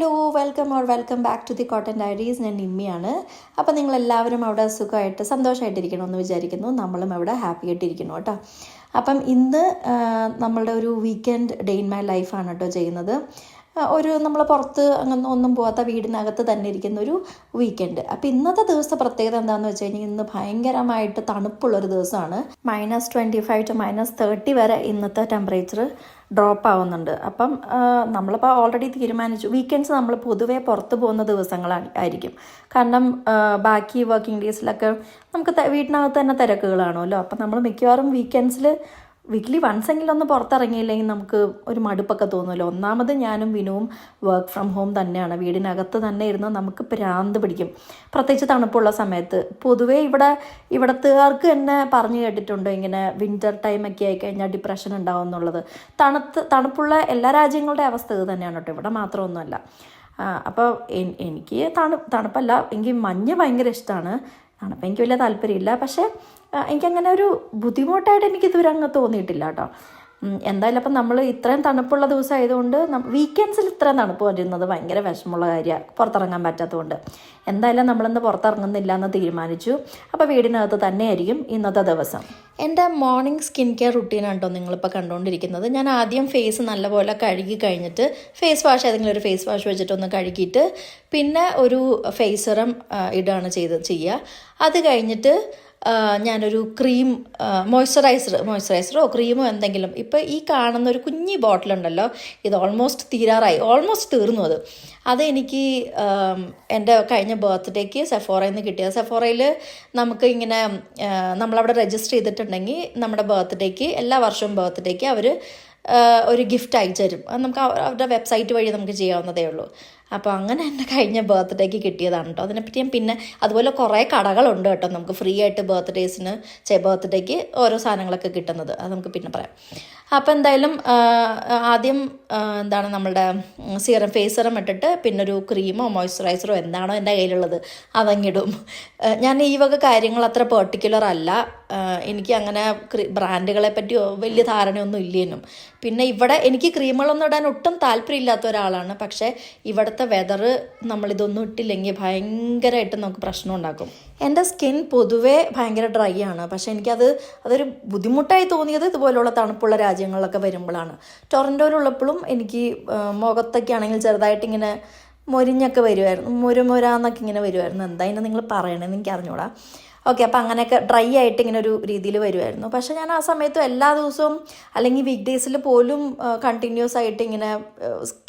Hello welcome back to the Cotton Diaries. ഞാൻ നിമ്മിയാണ്. അപ്പോൾ നിങ്ങളെല്ലാവരും അവിടെ സുഖമായിട്ട് സന്തോഷമായിട്ടിരിക്കണമെന്ന് വിചാരിക്കുന്നു. നമ്മളും അവിടെ ഹാപ്പി ആയിട്ടിരിക്കുന്നു കേട്ടോ. അപ്പം ഇന്ന് നമ്മളുടെ ഒരു വീക്കെൻഡ് ഡേ ഇൻ മൈ ലൈഫാണ് കേട്ടോ ചെയ്യുന്നത്. നമ്മൾ പുറത്ത് അങ്ങനെ ഒന്നും പോകാത്ത വീടിനകത്ത് തന്നെ ഇരിക്കുന്ന ഒരു വീക്കെൻഡ്. അപ്പോൾ ഇന്നത്തെ ദിവസത്തെ പ്രത്യേകത എന്താണെന്ന് വെച്ച് കഴിഞ്ഞാൽ ഇന്ന് ഭയങ്കരമായിട്ട് തണുപ്പുള്ളൊരു ദിവസമാണ്. -25 to -30 വരെ ഇന്നത്തെ ടെമ്പറേച്ചർ ഡ്രോപ്പ് ആവുന്നുണ്ട്. അപ്പം നമ്മളിപ്പോൾ ഓൾറെഡി തീരുമാനിച്ചു വീക്കെൻഡ്സ് നമ്മൾ പൊതുവേ പുറത്ത് പോകുന്ന ദിവസങ്ങളായിരിക്കും. കാരണം ബാക്കി വർക്കിംഗ് ഡേയ്സിലൊക്കെ നമുക്ക് വീട്ടിനകത്ത് തന്നെ തിരക്കുകളാണല്ലോ. അപ്പം നമ്മൾ മിക്കവാറും വീക്ക്ലി വൺസെങ്കിലും ഒന്ന് പുറത്തിറങ്ങിയില്ലെങ്കിൽ നമുക്ക് ഒരു മടുപ്പൊക്കെ തോന്നുമല്ലോ. ഒന്നാമത് ഞാനും വിനുവും വർക്ക് ഫ്രം ഹോം തന്നെയാണ്. വീടിനകത്ത് തന്നെ ഇരുന്ന് നമുക്ക് ഭ്രാന്ത് പിടിക്കും, പ്രത്യേകിച്ച് തണുപ്പുള്ള സമയത്ത്. പൊതുവേ ഇവിടത്തുകാർക്ക് തന്നെ പറഞ്ഞു കേട്ടിട്ടുണ്ട് ഇങ്ങനെ വിൻ്റർ ടൈമൊക്കെ ആയിക്കഴിഞ്ഞാൽ ഡിപ്രഷൻ ഉണ്ടാവും എന്നുള്ളത്. തണുപ്പുള്ള എല്ലാ രാജ്യങ്ങളുടെ അവസ്ഥ ഇത് തന്നെയാണ് കേട്ടോ, ഇവിടെ മാത്രമൊന്നുമല്ല. അപ്പോൾ എനിക്ക് തണുപ്പല്ല, എനിക്ക് മഞ്ഞ് ഭയങ്കര ഇഷ്ടമാണ്. തണുപ്പ് എനിക്ക് വലിയ താല്പര്യമില്ല. പക്ഷേ എനിക്കങ്ങനെ ഒരു ബുദ്ധിമുട്ടായിട്ട് എനിക്കിതുവരെ അങ്ങ് തോന്നിയിട്ടില്ല കേട്ടോ. എന്തായാലും അപ്പം നമ്മൾ ഇത്രയും തണുപ്പുള്ള ദിവസമായതുകൊണ്ട് വീക്കെൻഡ്സിൽ ഇത്രയും തണുപ്പ് വരുന്നത് ഭയങ്കര വിഷമമുള്ള കാര്യമാണ്, പുറത്തിറങ്ങാൻ പറ്റാത്തതുകൊണ്ട്. എന്തായാലും നമ്മളിന്ന് പുറത്തിറങ്ങുന്നില്ല എന്ന് തീരുമാനിച്ചു. അപ്പോൾ വീടിനകത്ത് തന്നെയായിരിക്കും ഇന്നത്തെ ദിവസം. എൻ്റെ മോർണിംഗ് സ്കിൻ കെയർ റുട്ടീനാണ് കേട്ടോ നിങ്ങളിപ്പോൾ കണ്ടുകൊണ്ടിരിക്കുന്നത്. ഞാൻ ആദ്യം ഫേസ് നല്ലപോലെ കഴുകി കഴിഞ്ഞിട്ട് ഏതെങ്കിലും ഒരു ഫേസ് വാഷ് വെച്ചിട്ടൊന്ന് കഴുകിയിട്ട് പിന്നെ ഒരു ഫേസ് സിറം ഇടുകയാണ് ചെയ്യുക. അത് കഴിഞ്ഞിട്ട് ഞാനൊരു ക്രീം മോയ്സ്ചറൈസറോ ക്രീമോ എന്തെങ്കിലും, ഇപ്പോൾ ഈ കാണുന്ന ഒരു കുഞ്ഞി ബോട്ടിലുണ്ടല്ലോ, ഇത് ഓൾമോസ്റ്റ് തീർന്നു. അതെനിക്ക് എൻ്റെ കഴിഞ്ഞ ബർത്ത്ഡേക്ക് സെഫോറയിൽ നിന്ന് കിട്ടിയത്. സെഫോറയിൽ നമുക്ക് ഇങ്ങനെ നമ്മളവിടെ രജിസ്റ്റർ ചെയ്തിട്ടുണ്ടെങ്കിൽ നമ്മുടെ ബർത്ത്ഡേക്ക് എല്ലാ വർഷവും ബർത്ത്ഡേക്ക് അവർ ഒരു ഗിഫ്റ്റ് അയച്ചു തരും. അത് നമുക്ക് അവരുടെ വെബ്സൈറ്റ് വഴി നമുക്ക് ചെയ്യാവുന്നതേ ഉള്ളൂ. അപ്പോൾ അങ്ങനെ എൻ്റെ കഴിഞ്ഞ ബർത്ത്ഡേക്ക് കിട്ടിയതാണ് കേട്ടോ. അതിനെപ്പറ്റി ഞാൻ പിന്നെ അതുപോലെ കുറേ കടകളുണ്ട് കേട്ടോ നമുക്ക് ഫ്രീ ആയിട്ട് ബർത്ത്ഡേക്ക് ഓരോ സാധനങ്ങളൊക്കെ കിട്ടുന്നത്. അത് നമുക്ക് പിന്നെ പറയാം. അപ്പോൾ എന്തായാലും ആദ്യം നമ്മളുടെ ഫേസ് സിറം ഇട്ടിട്ട് പിന്നെ ഒരു ക്രീമോ മോയ്സ്ചറൈസറോ എന്താണോ എൻ്റെ കയ്യിലുള്ളത് അതങ്ങിടും. ഞാൻ ഈ വക കാര്യങ്ങൾ അത്ര പെർട്ടിക്കുലർ അല്ല. എനിക്ക് അങ്ങനെ ബ്രാൻഡുകളെ പറ്റിയോ വലിയ ധാരണയൊന്നും ഇല്ലേനും. പിന്നെ ഇവിടെ എനിക്ക് ക്രീമുകളൊന്നും ഇടാൻ ഒട്ടും താല്പര്യമില്ലാത്ത ഒരാളാണ്. പക്ഷേ ഇവിടുത്തെ വെതർ നമ്മളിതൊന്നും ഇട്ടില്ലെങ്കിൽ ഭയങ്കരമായിട്ട് നമുക്ക് പ്രശ്നം ഉണ്ടാക്കും. എൻ്റെ സ്കിൻ പൊതുവേ ഭയങ്കര ഡ്രൈ ആണ്. പക്ഷേ അതൊരു ബുദ്ധിമുട്ടായി തോന്നിയത് ഇതുപോലുള്ള തണുപ്പുള്ള രാജ്യങ്ങളിലൊക്കെ വരുമ്പോഴാണ്. ടൊറൻറ്റോയിലുള്ളപ്പോഴും എനിക്ക് മുഖത്തൊക്കെ ആണെങ്കിൽ ചെറുതായിട്ടിങ്ങനെ മൊരിഞ്ഞൊക്കെ വരുമായിരുന്നു, മുരാന്നൊക്കെ ഇങ്ങനെ വരുമായിരുന്നു. എന്തായാലും നിങ്ങൾ പറയണമെന്ന് എനിക്ക് അറിഞ്ഞൂടാ. ഓക്കെ, അപ്പോൾ അങ്ങനെയൊക്കെ ഡ്രൈ ആയിട്ട് ഇങ്ങനെ ഒരു രീതിയിൽ വരുമായിരുന്നു. പക്ഷേ ഞാൻ ആ സമയത്തും എല്ലാ ദിവസവും അല്ലെങ്കിൽ വീക്ക് ഡേയ്സിൽ പോലും കണ്ടിന്യൂസ് ആയിട്ട് ഇങ്ങനെ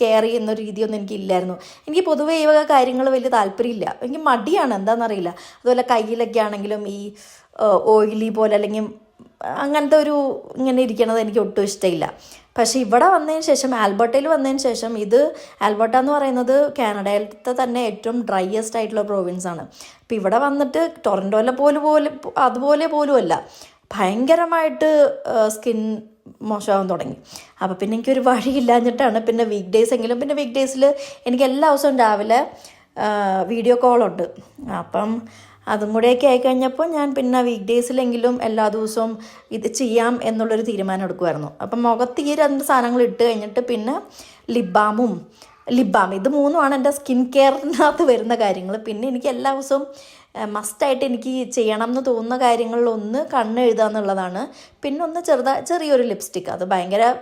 കെയർ ചെയ്യുന്ന രീതിയൊന്നും എനിക്കില്ലായിരുന്നു. എനിക്ക് പൊതുവേ ഈ വക കാര്യങ്ങൾ വലിയ താല്പര്യമില്ല. എനിക്ക് മടിയാണ്, എന്താണെന്നറിയില്ല. അതുപോലെ കയ്യിലൊക്കെ ആണെങ്കിലും ഈ ഓയിലി പോലെ അല്ലെങ്കിൽ അങ്ങനത്തെ ഇങ്ങനെ ഇരിക്കണത് എനിക്ക് ഒട്ടും ഇഷ്ടമില്ല. പക്ഷേ ഇവിടെ വന്നതിന് ശേഷം, ആൽബർട്ടയിൽ വന്നതിന് ശേഷം, ആൽബർട്ട എന്ന് പറയുന്നത് കാനഡയിലത്തെ തന്നെ ഏറ്റവും ഡ്രൈയസ്റ്റ് ആയിട്ടുള്ള പ്രോവിൻസാണ്. അപ്പോൾ ഇവിടെ വന്നിട്ട് ടൊറൻറ്റോയിലെ അതുപോലെ പോലുമല്ല, ഭയങ്കരമായിട്ട് സ്കിൻ മോശമാകാൻ തുടങ്ങി. അപ്പോൾ പിന്നെ എനിക്കൊരു വഴിയില്ലാഞ്ഞിട്ടാണ് പിന്നെ വീക്ക് ഡേയ്സിൽ എനിക്ക് എല്ലാ ദിവസവും രാവിലെ വീഡിയോ കോളുണ്ട്. അപ്പം അതും കൂടെയൊക്കെ ആയിക്കഴിഞ്ഞപ്പോൾ ഞാൻ പിന്നെ വീക്ക് ഡേയ്സിലെങ്കിലും എല്ലാ ദിവസവും ഇത് ചെയ്യാം എന്നുള്ളൊരു തീരുമാനം എടുക്കുമായിരുന്നു. അപ്പം മുഖത്ത് ഈ 2 സാധനങ്ങൾ ഇട്ട് കഴിഞ്ഞിട്ട് പിന്നെ ലിപ് ബാം ഇത് 3ഉമാണ് എൻ്റെ സ്കിൻ കെയറിനകത്ത് വരുന്ന കാര്യങ്ങൾ. പിന്നെ എനിക്ക് എല്ലാ ദിവസവും മസ്റ്റായിട്ട് എനിക്ക് ചെയ്യണം എന്ന് തോന്നുന്ന കാര്യങ്ങളിലൊന്ന് കണ്ണെഴുതുക എന്നുള്ളതാണ്. പിന്നെ ഒന്ന് ചെറിയൊരു ലിപ്സ്റ്റിക്ക്, അത്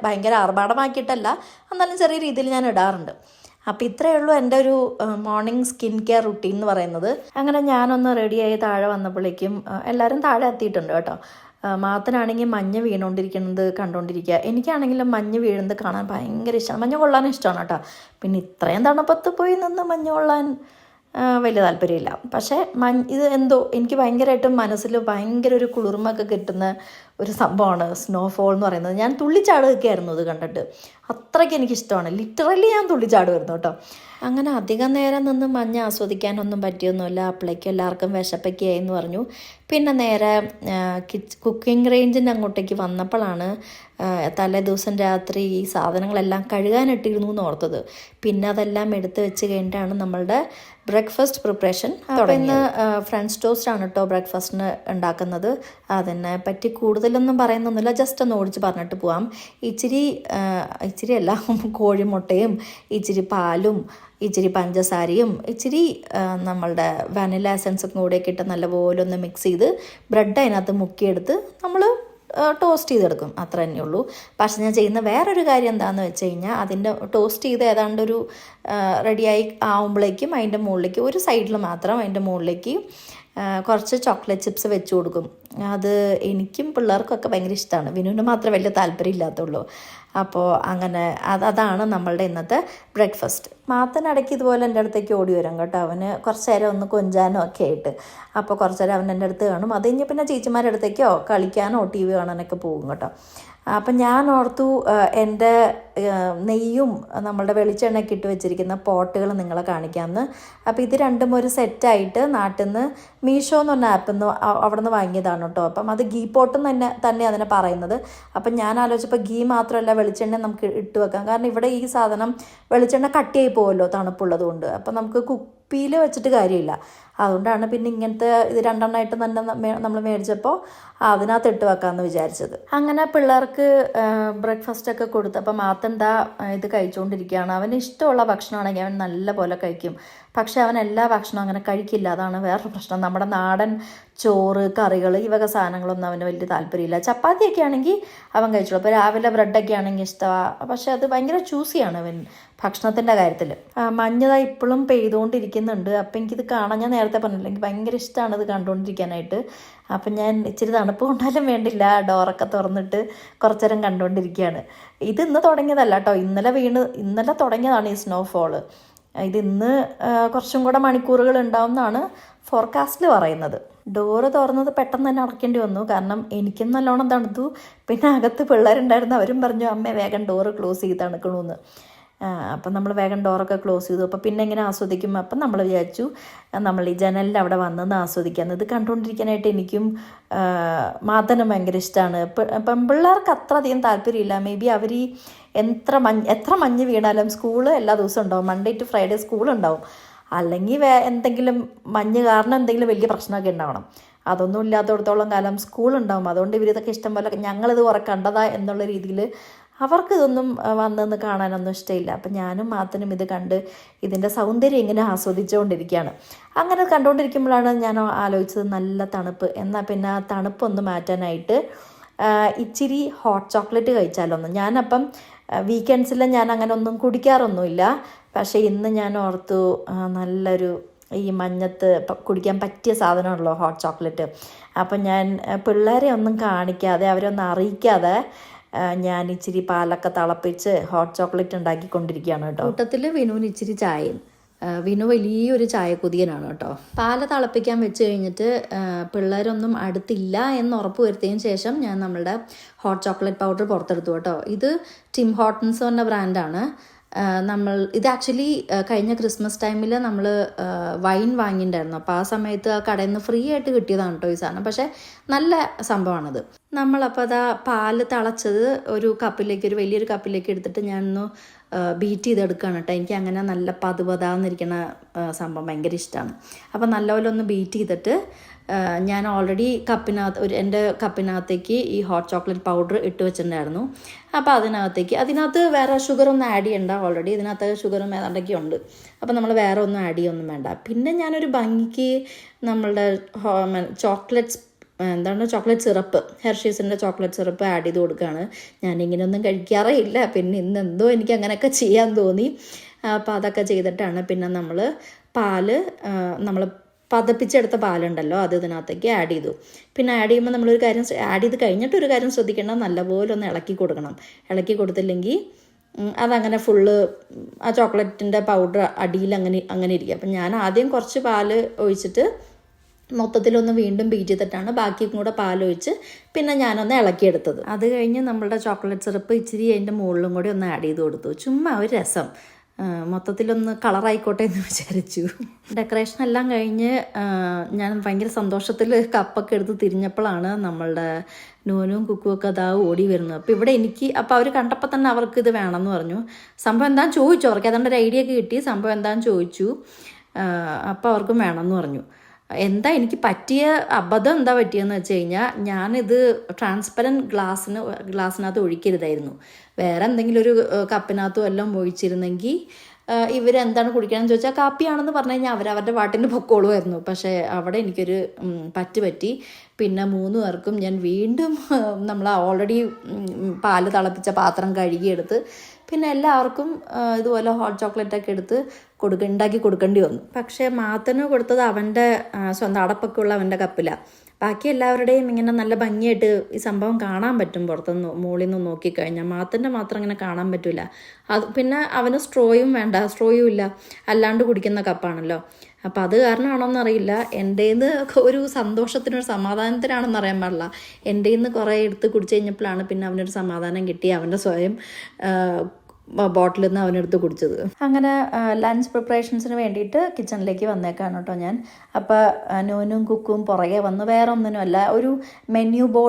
ഭയങ്കര ആർഭാടമാക്കിയിട്ടല്ല, എന്നാലും ചെറിയ രീതിയിൽ ഞാൻ ഇടാറുണ്ട്. അപ്പോൾ ഇത്രയേ ഉള്ളൂ എൻ്റെ ഒരു മോർണിംഗ് സ്കിൻ കെയർ റുട്ടീൻ എന്ന് പറയുന്നത്. അങ്ങനെ ഞാനൊന്ന് റെഡിയായി താഴെ വന്നപ്പോഴേക്കും എല്ലാവരും താഴെ എത്തിയിട്ടുണ്ട് കേട്ടോ. മാത്തനാണെങ്കിൽ മഞ്ഞ് വീണുകൊണ്ടിരിക്കുന്നത് കണ്ടുകൊണ്ടിരിക്കുക. എനിക്കാണെങ്കിലും മഞ്ഞ് വീഴുന്നത് കാണാൻ ഭയങ്കര ഇഷ്ടമാണ്. മഞ്ഞ് കൊള്ളാൻ ഇഷ്ടമാണ് കേട്ടോ. പിന്നെ ഇത്രയും തണുപ്പത്ത് പോയി നിന്ന് മഞ്ഞ് കൊള്ളാൻ വലിയ താല്പര്യമില്ല. പക്ഷേ ഇത് എന്തോ എനിക്ക് ഭയങ്കരമായിട്ടും മനസ്സിൽ ഭയങ്കര ഒരു കുളിർമയൊക്കെ കിട്ടുന്ന ഒരു സംഭവമാണ് സ്നോഫോൾ എന്ന് പറയുന്നത്. ഞാൻ തുള്ളിച്ചാടുകയൊക്കെ ആയിരുന്നു ഇത് കണ്ടിട്ട്. അത്രയ്ക്ക് എനിക്കിഷ്ടമാണ്. ലിറ്ററലി ഞാൻ തുള്ളിച്ചാടുമായിരുന്നു കേട്ടോ. അങ്ങനെ അധികം നേരം നിന്ന് മഞ്ഞ് ആസ്വദിക്കാനൊന്നും പറ്റിയൊന്നുമില്ല. അപ്പോഴേക്കും എല്ലാവർക്കും വിശപ്പൊക്കെ ആയി എന്ന് പറഞ്ഞു. പിന്നെ നേരെ കുക്കിംഗ് റേഞ്ചിൻ്റെ അങ്ങോട്ടേക്ക് വന്നപ്പോഴാണ് തലേ ദിവസം രാത്രി ഈ സാധനങ്ങളെല്ലാം കഴുകാനിട്ടിരുന്നു എന്ന് ഓർത്തത്. പിന്നെ അതെല്ലാം എടുത്ത് വെച്ച് കഴിഞ്ഞിട്ടാണ് നമ്മളുടെ ബ്രേക്ക്ഫാസ്റ്റ് പ്രിപ്പറേഷൻ തുടങ്ങി. ഇന്ന് ഫ്രഞ്ച് ടോസ്റ്റ് ആണ് കേട്ടോ ബ്രേക്ക്ഫാസ്റ്റിന് ഉണ്ടാക്കുന്നത്. അതിനെ പറ്റി കൂടുതൽ കൂടുതലൊന്നും പറയുന്നൊന്നുമില്ല, ജസ്റ്റ് ഒന്ന് ഓടിച്ച് പറഞ്ഞിട്ട് പോവാം. ഇച്ചിരി അല്ല, കോഴിമുട്ടയും ഇച്ചിരി പാലും ഇച്ചിരി പഞ്ചസാരയും ഇച്ചിരി നമ്മളുടെ വാനില എസൻസും കൂടെയൊക്കെ ഇട്ട് നല്ലപോലെ ഒന്ന് മിക്സ് ചെയ്ത് ബ്രെഡ് അതിനകത്ത് മുക്കിയെടുത്ത് നമ്മൾ ടോസ്റ്റ് ചെയ്തെടുക്കും. അത്ര തന്നെ ഉള്ളൂ. പക്ഷെ ഞാൻ ചെയ്യുന്ന വേറൊരു കാര്യം എന്താണെന്ന് വെച്ച് കഴിഞ്ഞാൽ, അതിൻ്റെ ടോസ്റ്റ് ചെയ്ത് ഏതാണ്ട് ഒരു റെഡിയായി ആവുമ്പോഴേക്കും അതിൻ്റെ മുകളിലേക്ക് ഒരു സൈഡിൽ മാത്രം അതിൻ്റെ മുകളിലേക്ക് കുറച്ച് ചോക്ലേറ്റ് ചിപ്സ് വെച്ച് കൊടുക്കും. അത് എനിക്കും പിള്ളേർക്കൊക്കെ ഭയങ്കര ഇഷ്ടമാണ്. വിനുവിന് മാത്രം വലിയ താല്പര്യം ഇല്ലാത്തുള്ളൂ. അപ്പോൾ അങ്ങനെ അതാണ് നമ്മളുടെ ഇന്നത്തെ ബ്രേക്ക്ഫാസ്റ്റ്. മാത്തനിടയ്ക്ക് ഇതുപോലെ എൻ്റെ അടുത്തേക്ക് ഓടി വരും കേട്ടോ. അവന് കുറച്ച് നേരം ഒന്ന് കൊഞ്ചാനോ ഒക്കെ ആയിട്ട്. അപ്പോൾ കുറച്ച് നേരം അവൻ എൻ്റെ അടുത്ത് കാണും. അത് കഴിഞ്ഞ് പിന്നെ ചേച്ചിമാരുടെ അടുത്തേക്കോ കളിക്കാനോ TV കാണാനൊക്കെ പോകും കേട്ടോ. അപ്പം ഞാൻ ഓർത്തു എൻ്റെ നെയ്യും നമ്മളുടെ വെളിച്ചെണ്ണയൊക്കെ ഇട്ട് വെച്ചിരിക്കുന്ന പോട്ടുകൾ നിങ്ങളെ കാണിക്കാമെന്ന്. അപ്പോൾ ഇത് രണ്ടും ഒരു സെറ്റായിട്ട് നാട്ടിൽ നിന്ന് മീഷോ എന്ന് പറഞ്ഞ ആപ്പിൽ നിന്ന് അവിടെ നിന്ന് വാങ്ങിയതാണ് കേട്ടോ. അപ്പം അത് ഗീ പോട്ടും തന്നെ അതിനെ പറയുന്നത്. അപ്പം ഞാൻ ആലോചിച്ചപ്പോൾ ഗീ മാത്രമല്ല വെളിച്ചെണ്ണ നമുക്ക് ഇട്ട് വെക്കാം. കാരണം ഇവിടെ ഈ സാധനം വെളിച്ചെണ്ണ കട്ടിയായി പോകുമല്ലോ തണുപ്പുള്ളത് കൊണ്ട്. അപ്പം നമുക്ക് കുപ്പിയിൽ വെച്ചിട്ട് കാര്യമില്ല. അതുകൊണ്ടാണ് പിന്നെ ഇങ്ങനത്തെ ഇത് രണ്ടെണ്ണമായിട്ട് തന്നെ നമ്മൾ മേടിച്ചപ്പോൾ അതിനകത്ത് ഇട്ട് വെക്കാമെന്ന് വിചാരിച്ചത്. അങ്ങനെ പിള്ളേർക്ക് ബ്രേക്ക്ഫാസ്റ്റൊക്കെ കൊടുത്ത് അപ്പം മാത്തന്താ ഇത് കഴിച്ചുകൊണ്ടിരിക്കുകയാണ്. അവന് ഇഷ്ടമുള്ള ഭക്ഷണമാണെങ്കിൽ അവൻ നല്ല പോലെ കഴിക്കും. പക്ഷെ അവൻ എല്ലാ ഭക്ഷണവും അങ്ങനെ കഴിക്കില്ല. അതാണ് വേറൊരു പ്രശ്നം. നമ്മുടെ നാടൻ ചോറ്, കറികൾ, ഈ വക സാധനങ്ങളൊന്നും അവന് വലിയ താല്പര്യമില്ല. ചപ്പാത്തിയൊക്കെ ആണെങ്കിൽ അവൻ കഴിച്ചോളൂ. അപ്പോൾ രാവിലെ ബ്രെഡൊക്കെ ആണെങ്കിൽ ഇഷ്ടമാണ്. പക്ഷെ അത് ഭയങ്കര ചൂസിയാണ് അവൻ ഭക്ഷണത്തിൻ്റെ കാര്യത്തിൽ. മഞ്ഞതായി ഇപ്പോഴും പെയ്തുകൊണ്ടിരിക്കുന്നുണ്ട്. അപ്പം എനിക്കിത് കാണാൻ, ഞാൻ നേരത്തെ പറഞ്ഞില്ല, എനിക്ക് ഭയങ്കര ഇഷ്ടമാണ് ഇത് കണ്ടുകൊണ്ടിരിക്കാനായിട്ട്. അപ്പം ഞാൻ ഇച്ചിരി തണുപ്പ് കൊണ്ടാലും വേണ്ടില്ല ഡോറൊക്കെ തുറന്നിട്ട് കുറച്ച് നേരം കണ്ടുകൊണ്ടിരിക്കുകയാണ്. ഇത് ഇന്ന് തുടങ്ങിയതല്ല കേട്ടോ. ഇന്നലെ തുടങ്ങിയതാണ് ഈ സ്നോഫോള്. ഇതിന്ന് കുറച്ചും കൂടെ മണിക്കൂറുകൾ ഉണ്ടാവും എന്നാണ് ഫോർകാസ്റ്റിൽ പറയുന്നത്. ഡോറ് തുറന്നത് പെട്ടെന്ന് തന്നെ അടയ്ക്കേണ്ടി വന്നു. കാരണം എനിക്കും നല്ലോണം തണുത്തു. പിന്നെ അകത്ത് പിള്ളേരുണ്ടായിരുന്നു. അവരും പറഞ്ഞു അമ്മേ വേഗം ഡോറ് ക്ലോസ് ചെയ്ത് തണുക്കണമെന്ന്. അപ്പം നമ്മൾ വേഗം ഡോറൊക്കെ ക്ലോസ് ചെയ്തു. അപ്പം പിന്നെ എങ്ങനെ ആസ്വദിക്കും? അപ്പം നമ്മൾ വിചാരിച്ചു നമ്മൾ ഈ ജനലിൽ അവിടെ വന്നെന്ന് ആസ്വദിക്കാമെന്ന്. ഇത് കണ്ടുകൊണ്ടിരിക്കാനായിട്ട് എനിക്കും മാത്തനും ഭയങ്കര ഇഷ്ടമാണ്. പെൺപിള്ളേർക്ക് അത്ര അധികം താല്പര്യമില്ല. മേ ബി അവർ ഈ എത്ര മഞ്ഞ് വീണാലും സ്കൂള് എല്ലാ ദിവസവും ഉണ്ടാവും. മൺഡേ ടു ഫ്രൈഡേ സ്കൂളുണ്ടാവും. അല്ലെങ്കിൽ എന്തെങ്കിലും മഞ്ഞ് കാരണം എന്തെങ്കിലും വലിയ പ്രശ്നമൊക്കെ ഉണ്ടാവണം. അതൊന്നും ഇല്ലാത്തടത്തോളം കാലം സ്കൂളുണ്ടാവും. അതുകൊണ്ട് ഇവരിതൊക്കെ ഇഷ്ടം പോലെ ഞങ്ങളിത് കുറെ കണ്ടതാ എന്നുള്ള രീതിയിൽ അവർക്കിതൊന്നും വന്നെന്ന് കാണാനൊന്നും ഇഷ്ടമില്ല. അപ്പം ഞാനും മാത്തനും ഇത് കണ്ട് ഇതിൻ്റെ സൗന്ദര്യം ഇങ്ങനെ ആസ്വദിച്ചുകൊണ്ടിരിക്കുകയാണ്. അങ്ങനെ കണ്ടുകൊണ്ടിരിക്കുമ്പോഴാണ് ഞാൻ ആലോചിച്ചത് നല്ല തണുപ്പ്. എന്നാൽ പിന്നെ ആ തണുപ്പൊന്ന് മാറ്റാനായിട്ട് ഇച്ചിരി ഹോട്ട് ചോക്ലേറ്റ് കഴിച്ചാലൊന്നും. ഞാനപ്പം വീക്കെൻഡ്സിൽ ഞാൻ അങ്ങനെ ഒന്നും കുടിക്കാറൊന്നുമില്ല. പക്ഷേ ഇന്ന് ഞാൻ ഓർത്തു നല്ലൊരു ഈ മഞ്ഞത്ത് കുടിക്കാൻ പറ്റിയ സാധനമാണല്ലോ ഹോട്ട് ചോക്ലേറ്റ്. അപ്പം ഞാൻ പിള്ളേരെ ഒന്നും കാണിക്കാതെ അവരെ ഒന്നും അറിയിക്കാതെ ഞാൻ ഇച്ചിരി പാലൊക്കെ തിളപ്പിച്ച് ഹോട്ട് ചോക്ലേറ്റ് ഉണ്ടാക്കിക്കൊണ്ടിരിക്കുകയാണ് കേട്ടോ. കൂട്ടത്തിൽ വിനുവിന് ഇച്ചിരി ചായയും. വിനു വലിയൊരു ചായ കുതിയനാണ് കേട്ടോ. പാല് തിളപ്പിക്കാൻ വെച്ച് കഴിഞ്ഞിട്ട് പിള്ളേരൊന്നും അടുത്തില്ല എന്ന് ഉറപ്പ് വരുത്തിയതിന് ശേഷം ഞാൻ നമ്മളുടെ ഹോട്ട് ചോക്ലേറ്റ് പൗഡർ പുറത്തെടുത്തു കേട്ടോ. ഇത് ടിം ഹോട്ടൻസ് എന്ന ബ്രാൻഡാണ്. ഇത് ആക്ച്വലി കഴിഞ്ഞ ക്രിസ്മസ് ടൈമിൽ നമ്മൾ വൈൻ വാങ്ങിയിട്ടുണ്ടായിരുന്നു. അപ്പോൾ ആ സമയത്ത് ആ കടയിൽ നിന്ന് ഫ്രീ ആയിട്ട് കിട്ടിയതാണ് കേട്ടോ ഈ സാധനം. പക്ഷേ നല്ല സംഭവമാണത്. നമ്മളപ്പോൾ അതാ പാല് തിളച്ചത് ഒരു വലിയൊരു കപ്പിലേക്ക് എടുത്തിട്ട് ഞാനൊന്ന് ബീറ്റ് ചെയ്തെടുക്കുകയാണ് കേട്ടോ. എനിക്ക് അങ്ങനെ നല്ല പതുപതാന്നിരിക്കുന്ന സംഭവം ഭയങ്കര ഇഷ്ടമാണ്. അപ്പോൾ നല്ലപോലെ ഒന്ന് ബീറ്റ് ചെയ്തിട്ട് ഞാൻ ഓൾറെഡി എൻ്റെ കപ്പിനകത്തേക്ക് ഈ ഹോട്ട് ചോക്ലേറ്റ് പൗഡർ ഇട്ട് വെച്ചിട്ടുണ്ടായിരുന്നു. അപ്പോൾ അതിനകത്ത് വേറെ ഷുഗറൊന്നും ആഡ് ചെയ്യണ്ട. ഓൾറെഡി ഇതിനകത്ത് ഷുഗറും ഏതാണ്ടൊക്കെ ഉണ്ട്. അപ്പോൾ നമ്മൾ വേറെ ഒന്നും ആഡ് ചെയ്യൊന്നും വേണ്ട. പിന്നെ ഞാനൊരു ഭംഗിക്ക് നമ്മളുടെ ചോക്ലേറ്റ് സിറപ്പ്, ഹെർഷീസിൻ്റെ ചോക്ലേറ്റ് സിറപ്പ് ആഡ് ചെയ്ത് കൊടുക്കുകയാണ്. ഞാനിങ്ങനെയൊന്നും കഴിക്കാറേ ഇല്ല. പിന്നെ ഇന്നെന്തോ എനിക്ക് അങ്ങനെയൊക്കെ ചെയ്യാൻ തോന്നി. അപ്പോൾ അതൊക്കെ ചെയ്തിട്ടാണ് പിന്നെ നമ്മൾ പതപ്പിച്ചെടുത്ത പാലുണ്ടല്ലോ അത് ഇതിനകത്തേക്ക് ആഡ് ചെയ്തു. പിന്നെ ആഡ് ചെയ്യുമ്പോൾ നമ്മളൊരു കാര്യം ആഡ് ചെയ്ത് കഴിഞ്ഞിട്ട് ഒരു കാര്യം ശ്രദ്ധിക്കേണ്ടത്, നല്ലപോലെ ഒന്ന് ഇളക്കി കൊടുക്കണം. ഇളക്കി കൊടുത്തില്ലെങ്കിൽ അതങ്ങനെ ഫുള്ള് ആ ചോക്ലേറ്റിൻ്റെ പൗഡർ അടിയിൽ അങ്ങനെ ഇരിക്കും. അപ്പം ഞാൻ ആദ്യം കുറച്ച് പാല് ഒഴിച്ചിട്ട് മൊത്തത്തിലൊന്ന് വീണ്ടും ബീറ്റ് ചെയ്തിട്ടാണ് ബാക്കിയും കൂടെ പാലൊഴിച്ച് പിന്നെ ഞാനൊന്ന് ഇളക്കിയെടുത്തത്. അത് കഴിഞ്ഞ് നമ്മളുടെ ചോക്ലേറ്റ് സിറപ്പ് ഇച്ചിരി അതിൻ്റെ മുകളിലും കൂടി ഒന്ന് ആഡ് ചെയ്ത് കൊടുത്തു. ചുമ്മാ ഒരു രസം, മൊത്തത്തിലൊന്ന് കളറായിക്കോട്ടെ എന്ന് വിചാരിച്ചു. ഡെക്കറേഷൻ എല്ലാം കഴിഞ്ഞ് ഞാൻ ഭയങ്കര സന്തോഷത്തിൽ കപ്പൊക്കെ എടുത്ത് തിരിഞ്ഞപ്പോഴാണ് നമ്മളുടെ നൂനും കുക്കുമൊക്കെ അതാ ഓടി വരുന്നത്. അപ്പോൾ അവർ കണ്ടപ്പോൾ തന്നെ അവർക്ക് ഇത് വേണമെന്ന് പറഞ്ഞു. സംഭവം എന്താണെന്ന് ചോദിച്ചു. അവർക്ക് അതുകൊണ്ട് ഒരു ഐഡിയ ഒക്കെ കിട്ടി. സംഭവം എന്താണെന്ന് ചോദിച്ചു. അപ്പോൾ അവർക്കും വേണമെന്ന് പറഞ്ഞു. എന്താ എനിക്ക് പറ്റിയ അബദ്ധം എന്താ പറ്റിയെന്ന് വെച്ച് കഴിഞ്ഞാൽ ഞാനിത് ട്രാൻസ്പെറൻറ്റ് ഗ്ലാസ്സിനകത്ത് ഒഴിക്കരുതായിരുന്നു. വേറെ എന്തെങ്കിലും ഒരു കപ്പിനകത്തും എല്ലാം ഒഴിച്ചിരുന്നെങ്കിൽ ഇവരെന്താണ് കുടിക്കണമെന്ന് ചോദിച്ചാൽ കാപ്പിയാണെന്ന് പറഞ്ഞു കഴിഞ്ഞാൽ അവരവരുടെ പാട്ടിന് പൊക്കോളുമായിരുന്നു. പക്ഷേ അവിടെ എനിക്കൊരു പറ്റി. പിന്നെ 3 പേർക്കും ഞാൻ വീണ്ടും നമ്മൾ ഓൾറെഡി പാല് തിളപ്പിച്ച പാത്രം കഴുകിയെടുത്ത് പിന്നെ എല്ലാവർക്കും ഇതുപോലെ ഹോട്ട് ചോക്ലേറ്റൊക്കെ എടുത്ത് ഉണ്ടാക്കി കൊടുക്കേണ്ടി വന്നു. പക്ഷേ മാത്തന് കൊടുത്തത് അവൻ്റെ സ്വന്തം അടപ്പൊക്കെ ഉള്ള അവൻ്റെ കപ്പിലാണ്. ബാക്കി എല്ലാവരുടെയും ഇങ്ങനെ നല്ല ഭംഗിയായിട്ട് ഈ സംഭവം കാണാൻ പറ്റും പുറത്തുനിന്ന് മുകളിൽ നിന്ന് നോക്കിക്കഴിഞ്ഞാൽ. മാത്തൻ്റെ മാത്രം ഇങ്ങനെ കാണാൻ പറ്റില്ല. അത് പിന്നെ അവന് സ്ട്രോയും ഇല്ല, അല്ലാണ്ട് കുടിക്കുന്ന കപ്പാണല്ലോ. അപ്പം അത് കാരണമാണോന്നറിയില്ല, എൻ്റേന്ന് ഒരു സന്തോഷത്തിനൊരു സമാധാനത്തിനാണെന്ന് അറിയാൻ പാടില്ല. എൻ്റേന്ന് കുറേ എടുത്ത് കുടിച്ച് കഴിഞ്ഞപ്പോഴാണ് പിന്നെ അവനൊരു സമാധാനം കിട്ടി, അവൻ്റെ സ്വയം ബോട്ടിലിൽ നിന്ന് അവനെടുത്ത് കുടിച്ചത്. അങ്ങനെ ലഞ്ച് പ്രിപ്പറേഷൻസിന് വേണ്ടിയിട്ട് കിച്ചണിലേക്ക് വന്നേക്കാണ് കേട്ടോ ഞാൻ. അപ്പോൾ നോനും കുക്കും പുറകെ വന്ന് വേറെ ഒന്നിനുമല്ല,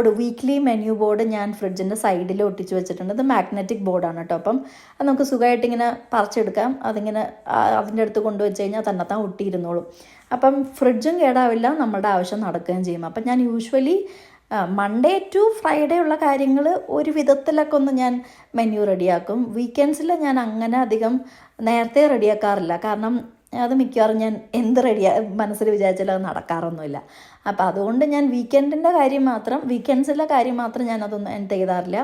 ഒരു വീക്ക്ലി മെനു ബോർഡ് ഞാൻ ഫ്രിഡ്ജിൻ്റെ സൈഡിൽ ഒട്ടിച്ച് വെച്ചിട്ടുണ്ട്. ഇത് മാഗ്നറ്റിക് ബോർഡാണ് കേട്ടോ. അപ്പം അത് നമുക്ക് സുഖമായിട്ട് ഇങ്ങനെ പറിച്ചെടുക്കാം. അതിങ്ങനെ അതിൻ്റെ അടുത്ത് കൊണ്ടുവച്ച് കഴിഞ്ഞാൽ തന്നെത്താൻ ഒട്ടിയിരുന്നോളും. അപ്പം ഫ്രിഡ്ജും കേടാവില്ല, നമ്മുടെ ആവശ്യം നടക്കുകയും ചെയ്യും. അപ്പം ഞാൻ യൂഷ്വലി മൺഡേ ടു ഫ്രൈഡേ ഉള്ള കാര്യങ്ങൾ ഒരു വിധത്തിലൊക്കെ ഒന്ന് ഞാൻ മെനു റെഡിയാക്കും. വീക്കെൻഡ്സിൽ ഞാൻ അങ്ങനെ അധികം നേരത്തെ റെഡിയാക്കാറില്ല. കാരണം അത് മിക്കവാറും ഞാൻ എന്ത് മനസ്സിൽ വിചാരിച്ചാലും അത് നടക്കാറൊന്നുമില്ല. അപ്പോൾ അതുകൊണ്ട് ഞാൻ വീക്കെൻഡ്സിലെ കാര്യം മാത്രം ഞാനതൊന്നും എന്ത് ചെയ്താറില്ല,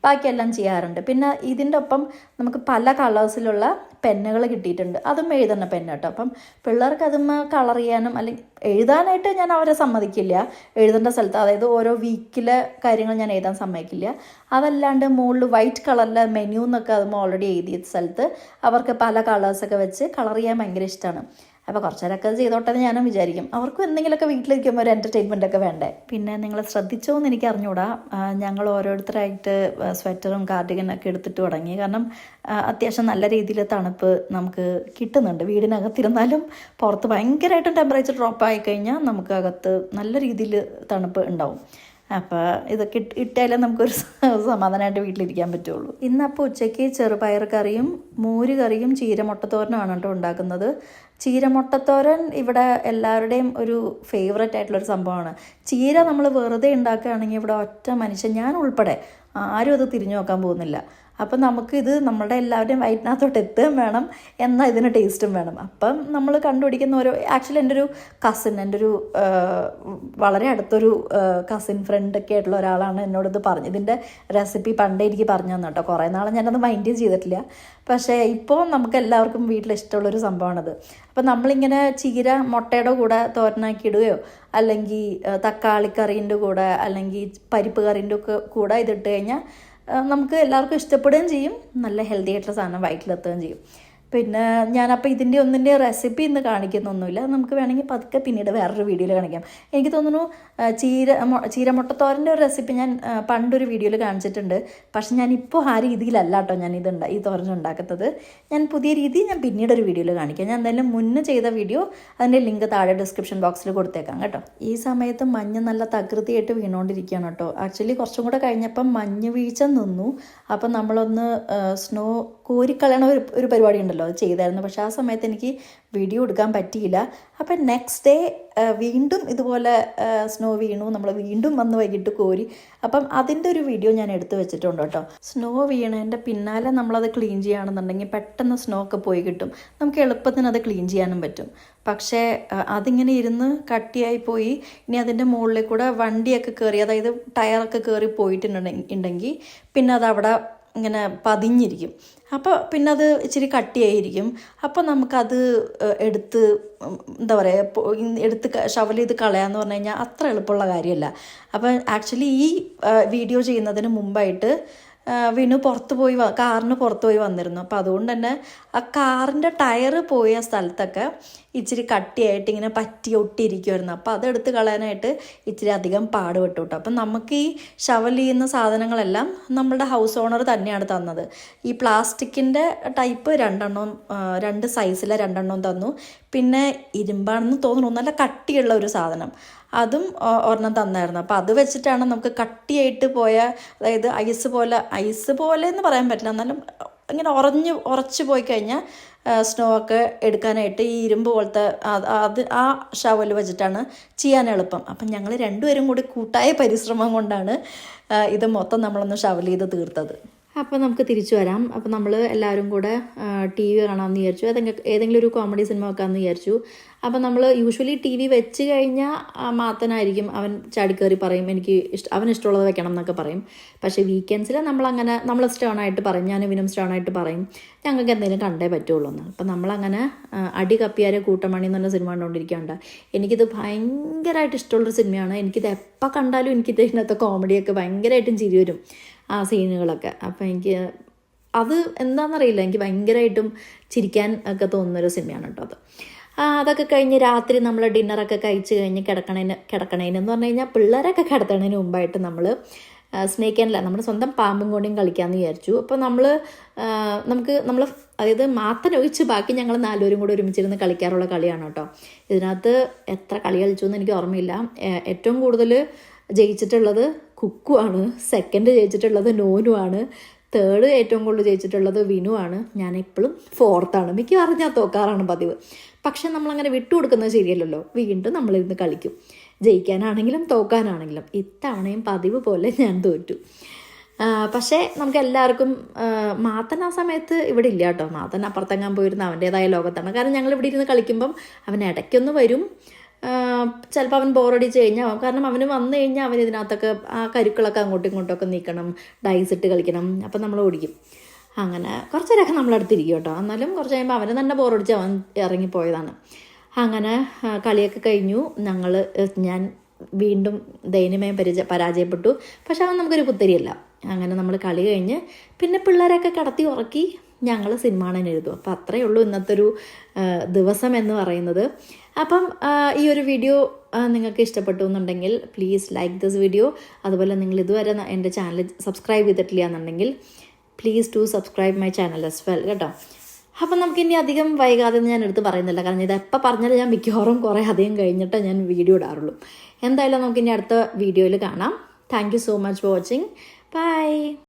ബാക്കിയെല്ലാം ചെയ്യാറുണ്ട്. പിന്നെ ഇതിൻ്റെ ഒപ്പം നമുക്ക് പല കളേഴ്സിലുള്ള പെന്നുകൾ കിട്ടിയിട്ടുണ്ട്. അതും എഴുതുന്ന പെന്ന് കേട്ടോ. അപ്പം പിള്ളേർക്ക് അതുമ്മ കളർ ചെയ്യാനും അല്ലെങ്കിൽ എഴുതാനായിട്ട് ഞാൻ അവരെ സമ്മതിക്കില്ല. എഴുതേണ്ട സ്ഥലത്ത്, അതായത് ഓരോ വീക്കിലെ കാര്യങ്ങൾ ഞാൻ എഴുതാൻ സമ്മതിക്കില്ല. അതല്ലാണ്ട് മുകളിൽ വൈറ്റ് കളറിലെ മെനു എന്നൊക്കെ അതുമ്പോൾ ഓൾറെഡി എഴുതിയ സ്ഥലത്ത് അവർക്ക് പല കളേഴ്സൊക്കെ വെച്ച് കളർ ചെയ്യാൻ ഭയങ്കര ഇഷ്ടമാണ്. അപ്പോൾ കുറച്ച് നേരമൊക്കെ ചെയ്തോട്ടെ ഞാനും വിചാരിക്കും. അവർക്കും എന്തെങ്കിലുമൊക്കെ വീട്ടിലിരിക്കുമ്പോൾ ഒരു എൻ്റർടൈൻമെൻ്റ് ഒക്കെ വേണ്ടേ. പിന്നെ നിങ്ങൾ ശ്രദ്ധിച്ചോ എന്ന് എനിക്ക് അറിഞ്ഞുകൂടാ, ഞങ്ങൾ ഓരോരുത്തരായിട്ട് സ്വെറ്ററും കാർഡിഗനൊക്കെ എടുത്തിട്ട് തുടങ്ങി. കാരണം അത്യാവശ്യം നല്ല രീതിയിൽ തണുപ്പ് നമുക്ക് കിട്ടുന്നുണ്ട്. വീടിനകത്തിരുന്നാലും പുറത്ത് ഭയങ്കരമായിട്ടും ടെമ്പറേച്ചർ ഡ്രോപ്പ് ആയിക്കഴിഞ്ഞാൽ നമുക്ക് അകത്ത് നല്ല രീതിയിൽ തണുപ്പ് ഉണ്ടാവും. അപ്പോൾ ഇതൊക്കെ ഇട്ടാലേ നമുക്കൊരു സമാധാനമായിട്ട് വീട്ടിലിരിക്കാൻ പറ്റുള്ളൂ. ഇന്നപ്പോൾ ഉച്ചയ്ക്ക് ചെറുപയർ കറിയും മോര് കറിയും ചീരമുട്ടത്തോരനുമാണ് കേട്ടോ ഉണ്ടാക്കുന്നത്. ചീരമുട്ടത്തോരൻ ഇവിടെ എല്ലാവരുടെയും ഒരു ഫേവററ്റ് ആയിട്ടുള്ളൊരു സംഭവമാണ്. ചീര നമ്മൾ വെറുതെ ഉണ്ടാക്കുകയാണെങ്കിൽ ഇവിടെ ഒറ്റ മനുഷ്യൻ, ഞാൻ ഉൾപ്പെടെ ആരും അത് തിരിഞ്ഞു നോക്കാൻ പോകുന്നില്ല. അപ്പം നമുക്കിത് നമ്മളുടെ എല്ലാവരുടെയും വയറ്റിനകത്തോട്ട് എത്തുകയും വേണം, എന്നാൽ ഇതിന് ടേസ്റ്റും വേണം. അപ്പം നമ്മൾ കണ്ടുപിടിക്കുന്ന ആക്ച്വലി എൻ്റെ ഒരു വളരെ അടുത്തൊരു കസിൻ ഫ്രണ്ടൊക്കെ ആയിട്ടുള്ള ഒരാളാണ് എന്നോടിത് ഇതിൻ്റെ റെസിപ്പി പണ്ടേ എനിക്ക് പറഞ്ഞു തന്നെ കേട്ടോ. കുറേ നാളെ ഞാനത് മൈൻഡ് ചെയ്തിട്ടില്ല. പക്ഷേ ഇപ്പോൾ നമുക്ക് എല്ലാവർക്കും വീട്ടിൽ ഇഷ്ടമുള്ളൊരു സംഭവമാണത്. അപ്പം നമ്മളിങ്ങനെ ചീര മുട്ടയുടെ കൂടെ തോരനാക്കി ഇടുകയോ അല്ലെങ്കിൽ തക്കാളിക്കറീൻ്റെ കൂടെ അല്ലെങ്കിൽ പരിപ്പ് കറീൻ്റെ ഒക്കെ കൂടെ ഇതിട്ട് കഴിഞ്ഞാൽ നമുക്ക് എല്ലാവർക്കും ഇഷ്ടപ്പെടുകയും ചെയ്യും, നല്ല ഹെൽത്തി ആയിട്ടുള്ള സാധനം വയറ്റിലെത്തുകയും ചെയ്യും. പിന്നെ ഞാനപ്പോൾ ഒന്നിൻ്റെ റെസിപ്പി ഇന്ന് കാണിക്കുന്നൊന്നുമില്ല, നമുക്ക് വേണമെങ്കിൽ പതുക്കെ പിന്നീട് വേറൊരു വീഡിയോയിൽ കാണിക്കാം. എനിക്ക് തോന്നുന്നു ചീരമുട്ടത്തോരൻ്റെ ഒരു റെസിപ്പി ഞാൻ പണ്ടൊരു വീഡിയോയിൽ കാണിച്ചിട്ടുണ്ട്. പക്ഷെ ഞാനിപ്പോൾ ആ രീതിയിലല്ല കേട്ടോ ഈ തോരൻ ഉണ്ടാക്കുന്നത്. ഞാൻ പുതിയ രീതി ഞാൻ പിന്നീട് ഒരു വീഡിയോയിൽ കാണിക്കാം. ഞാൻ എന്തായാലും മുന്നേ ചെയ്ത വീഡിയോ അതിൻ്റെ ലിങ്ക് താഴെ ഡിസ്ക്രിപ്ഷൻ ബോക്സിൽ കൊടുത്തേക്കാം കേട്ടോ. ഈ സമയത്ത് മഞ്ഞ് നല്ല തകൃതിയായിട്ട് വീണുകൊണ്ടിരിക്കുകയാണ് കേട്ടോ. ആക്ച്വലി കുറച്ചും കൂടെ കഴിഞ്ഞപ്പം മഞ്ഞ് വീഴ്ച നിന്നു. അപ്പം നമ്മളൊന്ന് സ്നോ കോരിക്കളയണ ഒരു പരിപാടി ഉണ്ടല്ലോ, അത് ചെയ്തായിരുന്നു. പക്ഷേ ആ സമയത്ത് എനിക്ക് വീഡിയോ എടുക്കാൻ പറ്റിയില്ല. അപ്പം നെക്സ്റ്റ് ഡേ വീണ്ടും ഇതുപോലെ സ്നോ വീണു, നമ്മൾ വീണ്ടും വന്ന് വൈകിട്ട് കോരി. അപ്പം അതിൻ്റെ ഒരു വീഡിയോ ഞാൻ എടുത്തു വെച്ചിട്ടുണ്ട് കേട്ടോ. സ്നോ വീണതിൻ്റെ പിന്നാലെ നമ്മളത് ക്ലീൻ ചെയ്യുകയാണെന്നുണ്ടെങ്കിൽ പെട്ടെന്ന് സ്നോ ഒക്കെ പോയി കിട്ടും, നമുക്ക് എളുപ്പത്തിന് അത് ക്ലീൻ ചെയ്യാനും പറ്റും. പക്ഷേ അതിങ്ങനെ ഇരുന്ന് കട്ടിയായി പോയി. ഇനി അതിൻ്റെ മുകളിൽ കൂടെ വണ്ടിയൊക്കെ കയറി, അതായത് ടയറൊക്കെ കയറി പോയിട്ടുണ്ടെങ്കിൽ പിന്നെ അതവിടെ ഇങ്ങനെ പതിഞ്ഞിരിക്കും. അപ്പോൾ പിന്നെ അത് ഇച്ചിരി കട്ടിയായിരിക്കും. അപ്പോൾ നമുക്കത് എടുത്ത് ഷവൽ ചെയ്ത് കളയാന്ന് പറഞ്ഞു കഴിഞ്ഞാൽ അത്ര എളുപ്പമുള്ള കാര്യമല്ല. അപ്പം ആക്ച്വലി ഈ വീഡിയോ ചെയ്യുന്നതിന് മുമ്പായിട്ട് വിനു കാറിന് പുറത്ത് പോയി വന്നിരുന്നു. അപ്പോൾ അതുകൊണ്ട് തന്നെ ആ കാറിൻ്റെ ടയർ പോയ സ്ഥലത്തൊക്കെ ഇച്ചിരി കട്ടിയായിട്ട് ഇങ്ങനെ ഒട്ടിയിരിക്കുമായിരുന്നു. അപ്പോൾ അതെടുത്ത് കളയാനായിട്ട് ഇച്ചിരി അധികം പാടുപെട്ടു കേട്ടോ. അപ്പം നമുക്ക് ഈ ഷവൽ ചെയ്യുന്ന സാധനങ്ങളെല്ലാം നമ്മളുടെ ഹൗസ് ഓണർ തന്നെയാണ് തന്നത്. ഈ പ്ലാസ്റ്റിക്കിൻ്റെ ടൈപ്പ് 2 സൈസിലെ 2 തന്നു. പിന്നെ ഇരുമ്പാണെന്ന് തോന്നുന്നു, നല്ല കട്ടിയുള്ള ഒരു സാധനം അതും ഒരെണ്ണം തന്നായിരുന്നു. അപ്പോൾ അത് വെച്ചിട്ടാണ് നമുക്ക് കട്ടിയായിട്ട് പോയ, അതായത് ഐസ് പോലെ എന്ന് പറയാൻ പറ്റില്ല, എന്നാലും ഇങ്ങനെ ഉറച്ച് പോയി കഴിഞ്ഞാൽ സ്നോ ഒക്കെ എടുക്കാനായിട്ട് ഈ ഇരുമ്പ് പോലത്തെ അത് ആ ഷവൽ വെച്ചിട്ടാണ് ചെയ്യാൻ എളുപ്പം. അപ്പം ഞങ്ങൾ രണ്ടുപേരും കൂടി കൂട്ടായ പരിശ്രമം കൊണ്ടാണ് ഇത് മൊത്തം നമ്മളൊന്ന് ഷവൽ ചെയ്ത് തീർത്തത്. അപ്പോൾ നമുക്ക് തിരിച്ചു വരാം. അപ്പോൾ നമ്മൾ എല്ലാവരും കൂടെ ടി വി കാണാമെന്ന് വിചാരിച്ചു. ഏതെങ്കിലും ഒരു കോമഡി സിനിമ വെക്കാമെന്ന് വിചാരിച്ചു. അപ്പോൾ നമ്മൾ യൂഷ്വലി ടി വി വെച്ച് കഴിഞ്ഞാൽ മാത്തനായിരിക്കും, അവൻ ചാടിക്കയറി പറയും എനിക്ക് അവന് ഇഷ്ടമുള്ളത് വെക്കണം എന്നൊക്കെ പറയും. പക്ഷേ വീക്കെൻഡ്സിൽ നമ്മൾ സ്റ്റോണായിട്ട് പറയും, ഞാൻ ഇവനും സ്റ്റോണായിട്ട് പറയും ഞങ്ങൾക്ക് എന്തെങ്കിലും കണ്ടേ പറ്റുള്ളൂ എന്ന്. അപ്പോൾ നമ്മളങ്ങനെ അടി കപ്പിയാരെ കൂട്ടമണി എന്ന് പറഞ്ഞ സിനിമ കണ്ടുകൊണ്ടിരിക്കുകയുണ്ട്. എനിക്കിത് ഭയങ്കരമായിട്ട് ഇഷ്ടമുള്ളൊരു സിനിമയാണ്. എനിക്കിത് എപ്പോൾ കണ്ടാലും എനിക്കിത് ഇതിനകത്ത് കോമഡിയൊക്കെ ഭയങ്കരമായിട്ടും ചിരി വരും, ആ സീനുകളൊക്കെ. അപ്പോൾ എനിക്ക് അത് എന്താണെന്നറിയില്ല, എനിക്ക് ഭയങ്കരമായിട്ടും ചിരിക്കാൻ ഒക്കെ തോന്നുന്നൊരു സിനിമയാണ് കേട്ടോ അത്. അതൊക്കെ കഴിഞ്ഞ് രാത്രി നമ്മൾ ഡിന്നറൊക്കെ കഴിച്ച് കഴിഞ്ഞ് കിടക്കണേനെന്ന് പറഞ്ഞു കഴിഞ്ഞാൽ പിള്ളേരൊക്കെ കിടത്തണതിന് മുമ്പായിട്ട് നമ്മൾ സ്നേക്ക് ആൻഡ് ലാഡർ, നമ്മുടെ സ്വന്തം പാമ്പും കൊണ്ടും കളിക്കാമെന്ന് വിചാരിച്ചു. അപ്പോൾ നമ്മൾ അതായത് മാത്തനൊഴിച്ച് ബാക്കി ഞങ്ങൾ 4 പേരും കൂടെ ഒരുമിച്ചിരുന്ന് കളിക്കാറുള്ള കളിയാണ് കേട്ടോ. ഇതിനകത്ത് എത്ര കളി കളിച്ചു എന്ന് എനിക്ക് ഓർമ്മയില്ല. ഏറ്റവും കൂടുതൽ ജയിച്ചിട്ടുള്ളത് കുക്കുവാണ്, സെക്കൻഡ് ജയിച്ചിട്ടുള്ളത് നോനുവാണ്, തേർഡ് ഏറ്റവും കൂടുതൽ ജയിച്ചിട്ടുള്ളത് വിനുവാണ്. ഞാൻ എപ്പോഴും ഫോർത്താണ്. മിക്കവാറും ഞാൻ തോക്കാറാണ് പതിവ്. പക്ഷെ നമ്മളങ്ങനെ വിട്ടുകൊടുക്കുന്നത് ശരിയല്ലല്ലോ. വീണ്ടും നമ്മളിരുന്ന് കളിക്കും, ജയിക്കാനാണെങ്കിലും തോക്കാനാണെങ്കിലും. ഇത്തവണയും പതിവ് പോലെ ഞാൻ തോറ്റു. പക്ഷേ നമുക്ക് എല്ലാവർക്കും മാത്തൻ ആ സമയത്ത് ഇവിടെ ഇല്ല കേട്ടോ. മാത്തൻ അപ്പുറത്തെങ്ങാൻ പോയിരുന്ന അവൻ്റേതായ ലോകത്താണ്. കാരണം ഞങ്ങൾ ഇവിടെ ഇരുന്ന് കളിക്കുമ്പം അവൻ ഇടയ്ക്കൊന്ന് വരും. ചിലപ്പോൾ അവൻ ബോറടിച്ച് കഴിഞ്ഞാൽ, കാരണം അവന് വന്നു കഴിഞ്ഞാൽ അവൻ ഇതിനകത്തൊക്കെ ആ കരുക്കളൊക്കെ അങ്ങോട്ടും ഇങ്ങോട്ടൊക്കെ നീക്കണം, ഡൈസ് ഇട്ട് കളിക്കണം. അപ്പം നമ്മൾ ഓടിക്കും. അങ്ങനെ കുറച്ച് നേരമൊക്കെ നമ്മളടുത്തിരിക്കും കേട്ടോ. എന്നാലും കുറച്ച് കഴിയുമ്പോൾ അവന് തന്നെ ബോറടിച്ച് അവൻ ഇറങ്ങിപ്പോയതാണ്. അങ്ങനെ കളിയൊക്കെ കഴിഞ്ഞു. ഞാൻ വീണ്ടും ദയനീയമായി പരാജയപ്പെട്ടു. പക്ഷെ അവൻ നമുക്കൊരു പുത്തരിയല്ല. അങ്ങനെ നമ്മൾ കളി കഴിഞ്ഞ് പിന്നെ പിള്ളേരൊക്കെ കടത്തി ഉറക്കി ഞങ്ങൾ സിനിമ കാണാൻ എഴുതും. അപ്പോൾ അത്രയേ ഉള്ളൂ ഇന്നത്തെ ഒരു ദിവസം എന്ന് പറയുന്നത്. അപ്പം ഈ ഒരു വീഡിയോ നിങ്ങൾക്ക് ഇഷ്ടപ്പെട്ടു എന്നുണ്ടെങ്കിൽ പ്ലീസ് ലൈക്ക് ദിസ് വീഡിയോ. അതുപോലെ നിങ്ങൾ ഇതുവരെ എൻ്റെ ചാനൽ സബ്സ്ക്രൈബ് ചെയ്തിട്ടില്ല എന്നുണ്ടെങ്കിൽ please to subscribe my channel as well കേട്ടോ. അപ്പം നമുക്കിനി അധികം വൈകാതെ ഞാൻ എടുത്ത് പറയുന്നില്ല, കാരണം ഇത് എപ്പോൾ പറഞ്ഞാലും ഞാൻ മിക്കവാറും കുറേ അധികം കഴിഞ്ഞിട്ടേ ഞാൻ വീഡിയോ ഇടാറുള്ളൂ. എന്തായാലും നമുക്കിനി അടുത്ത വീഡിയോയിൽ കാണാം. Thank you so much for watching. By.